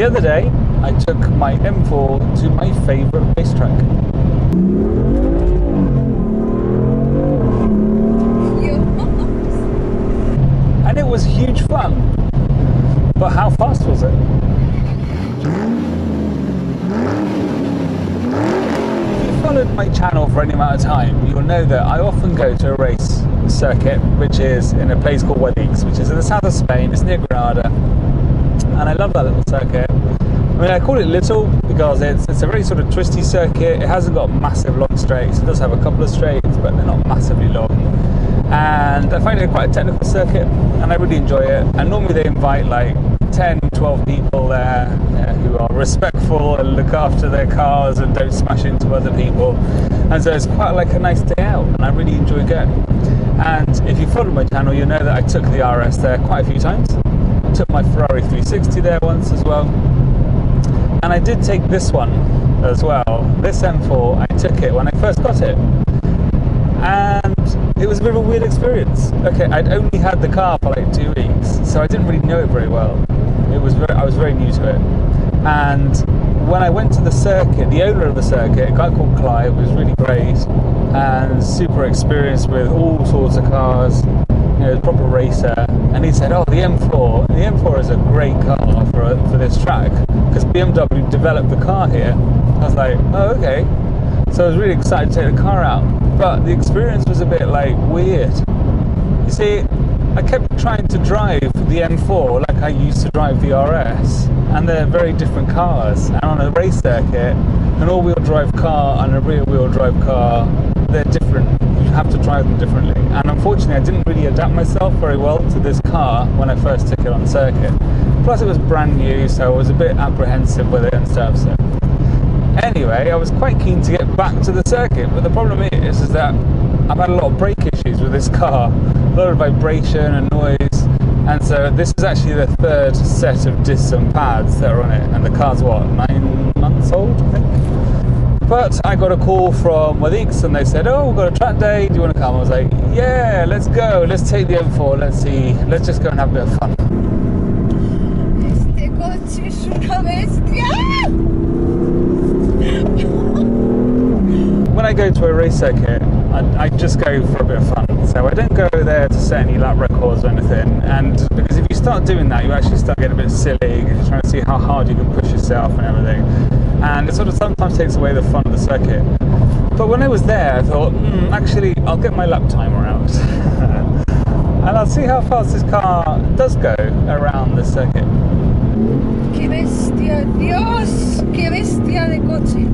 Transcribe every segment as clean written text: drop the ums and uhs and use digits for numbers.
The other day, I took my M4 to my favourite racetrack. And it was huge fun. But how fast was it? If you followed my channel for any amount of time, you'll know that I often go to a race circuit, which is in a place called Guadix, which is in the south of Spain. It's near Granada. And I love that little circuit. I mean, I call it little because it's a very sort of twisty circuit. It hasn't got massive long straights. It does have a couple of straights, but they're not massively long. And I find it quite a technical circuit, and I really enjoy it. And normally they invite like 10, 12 people there who are respectful and look after their cars and don't smash into other people. And so it's quite like a nice day out, and I really enjoy going. And if you follow my channel, you'll know that I took the RS there quite a few times. I took my Ferrari 360 there once as well. And I did take this one as well. This M4, I took it when I first got it. And it was a bit of a weird experience. Okay, I'd only had the car for like 2 weeks, so I didn't really know it very well. I was very new to it. And when I went to the circuit, the owner of the circuit, a guy called Clive, was really great and super experienced with all sorts of cars, you know, a proper racer. And he said, oh, the M4 is a great car for this track, because BMW developed the car here. I was like, oh, okay. So I was really excited to take the car out. But the experience was a bit like weird. You see, I kept trying to drive the M4 like I used to drive the RS, and they're very different cars. And on a race circuit, an all-wheel drive car and a rear-wheel drive car, they're different. You have to drive them differently. And unfortunately, I didn't really adapt myself very well to this car when I first took it on the circuit. Plus, it was brand new, so I was a bit apprehensive with it and stuff. So anyway, I was quite keen to get back to the circuit, but the problem is that I've had a lot of brake issues with this car, a lot of vibration and noise, and so this is actually the third set of discs and pads that are on it, and the car's what, 9 months old, I think? But I got a call from Guadix and they said, oh, we've got a track day, do you want to come? I was like, yeah, let's go, let's take the M4, let's just go and have a bit of fun. Este coche es una bestia. When I go to a race circuit, I just go for a bit of fun. So I don't go there to set any lap records or anything. And because if you start doing that, you actually start getting a bit silly because you're trying to see how hard you can push yourself and everything. And it sort of sometimes takes away the fun of the circuit. But when I was there, I thought, actually, I'll get my lap timer out. And I'll see how fast this car does go around the circuit. ¡Qué bestia! ¡Dios! ¡Qué bestia de coche!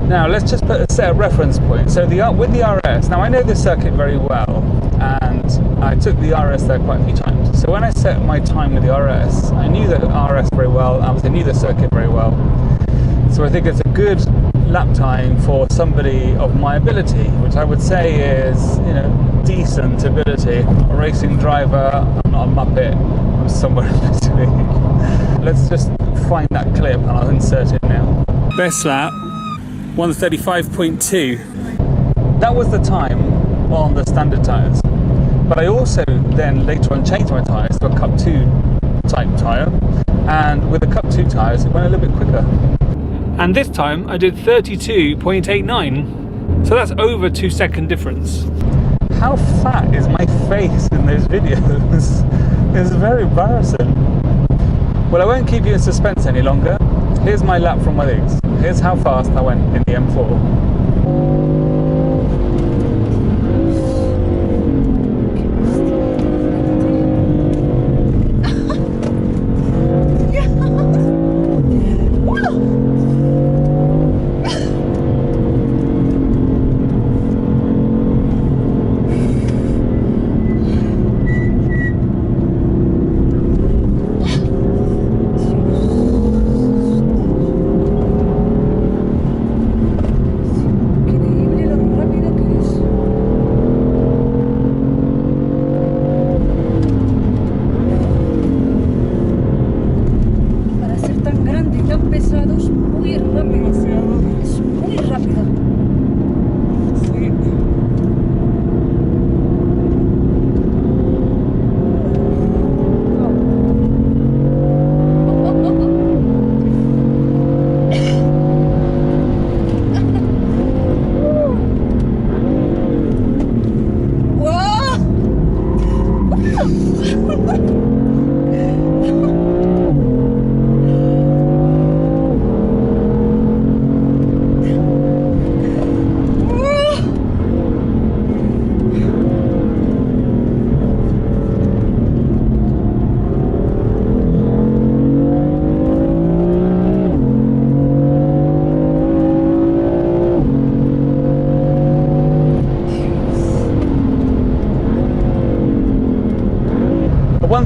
Now let's just set a reference point. So with the RS, now I know this circuit very well, and I took the RS there quite a few times. So when I set my time with the RS, I knew the RS very well, I knew the circuit very well. So I think it's a good lap time for somebody of my ability, which I would say is, you know, decent ability. I'm a racing driver, I'm not a muppet, I'm somewhere in between. Let's just find that clip and I'll insert it now. Best lap. 135.2. That was the time on the standard tyres. But I also then later on changed my tyres to a Cup 2 type tyre, and with the Cup 2 tyres it went a little bit quicker. And this time I did 32.89, so that's over 2 second difference. How fat is my face in those videos? It's very embarrassing. Well, I won't keep you in suspense any longer. Here's my lap from Guadix. Here's how fast I went in the M4.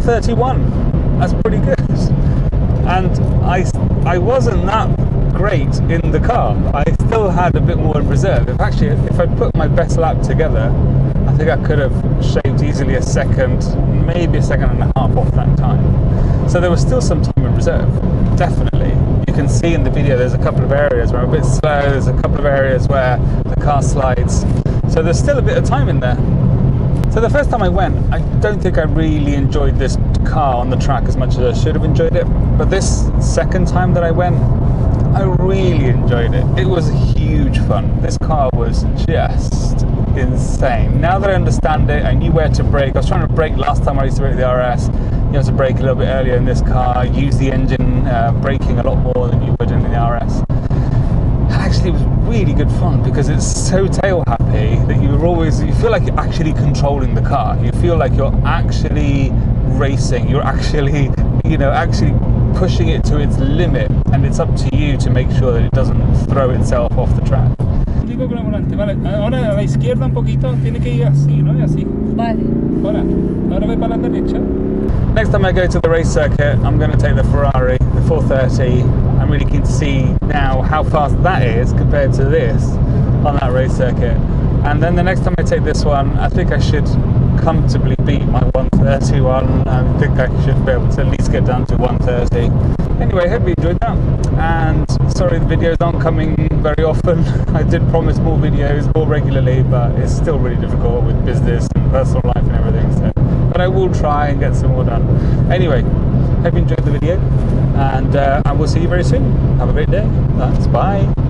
131. That's pretty good. And I wasn't that great in the car. I still had a bit more in reserve. If I put my best lap together, I think I could have shaved easily a second, maybe a second and a half off that time. So there was still some time in reserve, definitely. You can see in the video there's a couple of areas where I'm a bit slow, there's a couple of areas where the car slides. So there's still a bit of time in there. So the first time I went, I don't think I really enjoyed this car on the track as much as I should have enjoyed it. But this second time that I went, I really enjoyed it. It was huge fun. This car was just insane. Now that I understand it, I knew where to brake. I was trying to brake last time I used to brake the RS. You have to brake a little bit earlier in this car, use the engine braking a lot more than you would in the RS. Actually, it was really good fun because it's so tail happy that you feel like you're actually controlling the car. You feel like you're actually racing. You're actually, actually pushing it to its limit, and it's up to you to make sure that it doesn't throw itself off the track. Vale, ahora a la izquierda un poquito, tiene que ir así, ¿no? Así. Vale. Ahora ve para la derecha. Next time I go to the race circuit, I'm going to take the Ferrari, the 430. I'm really keen to see now how fast that is compared to this on that race circuit. And then the next time I take this one, I think I should comfortably beat my 131. I think I should be able to at least get down to 130. Anyway, hope you enjoyed that. And sorry the videos aren't coming very often. I did promise more videos more regularly, but it's still really difficult with business and personal life and everything. So, but I will try and get some more done. Anyway, hope you enjoyed the video, and I will see you very soon. Have a great day. Thanks. Bye.